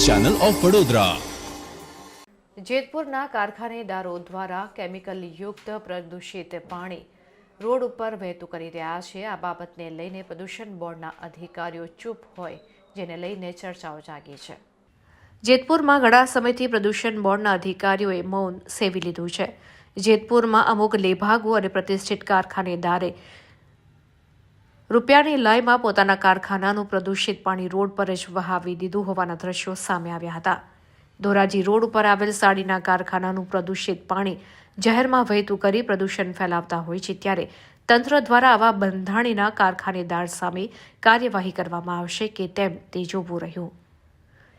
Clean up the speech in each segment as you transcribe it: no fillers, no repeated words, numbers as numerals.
Channel of Vadodara. જેતપુરના કારખાનેદારો દ્વારા કેમિકલ યુક્ત પ્રદૂષિત પાણી રોડ ઉપર વહેતું કરી રહ્યા છે। આ બાબતને લઈને પ્રદૂષણ બોર્ડના અધિકારીઓ ચૂપ હોય, જેને લઈને ચર્ચાઓ જાગી છે। જેતપુરમાં ઘણા સમયથી પ્રદૂષણ બોર્ડના અધિકારીઓએ મૌન સેવી લીધું છે। જેતપુરમાં અમુક લેભાગુ અને પ્રતિષ્ઠિત કારખાનેદારે રૂપિયાની લાઈમાં પોતાના કારખાનાનું પ્રદૂષિત પાણી રોડ પર જ વહાવી દીધું હોવાના દ્રશ્યો સામે આવ્યા હતા। ધોરાજી રોડ ઉપર આવેલ સાડીના કારખાનાનું પ્રદૂષિત પાણી જાહેરમાં વહેતું કરી પ્રદૂષણ ફેલાવતા હોય છે, ત્યારે તંત્ર દ્વારા આવા બંધાણીના કારખાનેદાર સામે કાર્યવાહી કરવામાં આવશે કે તેમ તે જોવું રહ્યું।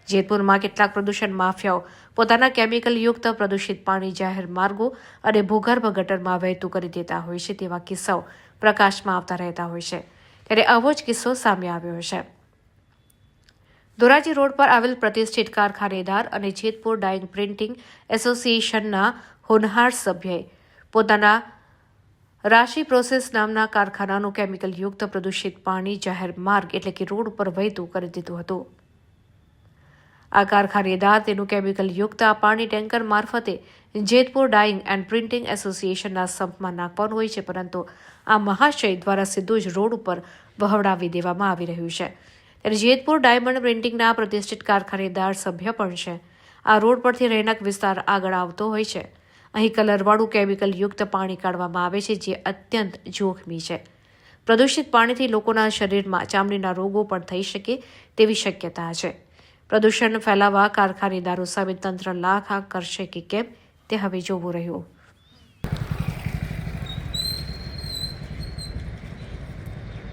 જેતપુરમાં કેટલાક પ્રદૂષણ માફિયાઓ પોતાના કેમિકલયુક્ત પ્રદૂષિત પાણી જાહેર માર્ગો અને ભૂગર્ભ ગટરમાં વહેતું કરી દેતા હોય છે, તેવા કિસ્સાઓ પ્રકાશમાં આવતા રહેતા હોય છે। ત્યારે આવો જ કિસ્સો સામે આવ્યો છે। ધોરાજી રોડ પર આવેલ પ્રતિષ્ઠિત કારખાનેદાર અને જેતપુર ડાઇંગ પ્રિન્ટિંગ એસોસિએશનના હોનહાર સભ્યએ પોતાના રાશિ પ્રોસેસ નામના કારખાનાનું કેમિકલયુક્ત પ્રદૂષિત પાણી જાહેર માર્ગ એટલે કે રોડ ઉપર વહેતું કરી દીધું હતું। આ કારખાનેદાર તેનું કેમિકલયુક્ત આ પાણી ટેન્કર મારફતે જેતપુર ડાઇંગ એન્ડ પ્રિન્ટિંગ એસોસિએશનના સંપમાં નાખવાનું હોય છે, પરંતુ આ મહાશય દ્વારા સીધું જ રોડ ઉપર વહવડાવી દેવામાં આવી રહ્યું છે। ત્યારે જેતપુર ડાયમંડ પ્રિન્ટિંગના પ્રતિષ્ઠિત કારખાનેદાર સભ્ય પણ છે। આ રોડ પરથી રહેણાંક વિસ્તાર આગળ આવતો હોય છે। અહીં કલરવાળું કેમિકલયુક્ત પાણી કાઢવામાં આવે છે, જે અત્યંત જોખમી છે। પ્રદૂષિત પાણીથી લોકોના શરીરમાં ચામડીના રોગો પણ થઈ શકે તેવી શક્યતા છે। પ્રદૂષણ ફેલાવવા કારખાનેદારો સામે તંત્ર લાખ કરશે કે કેમ તે હવે જોવું રહ્યું।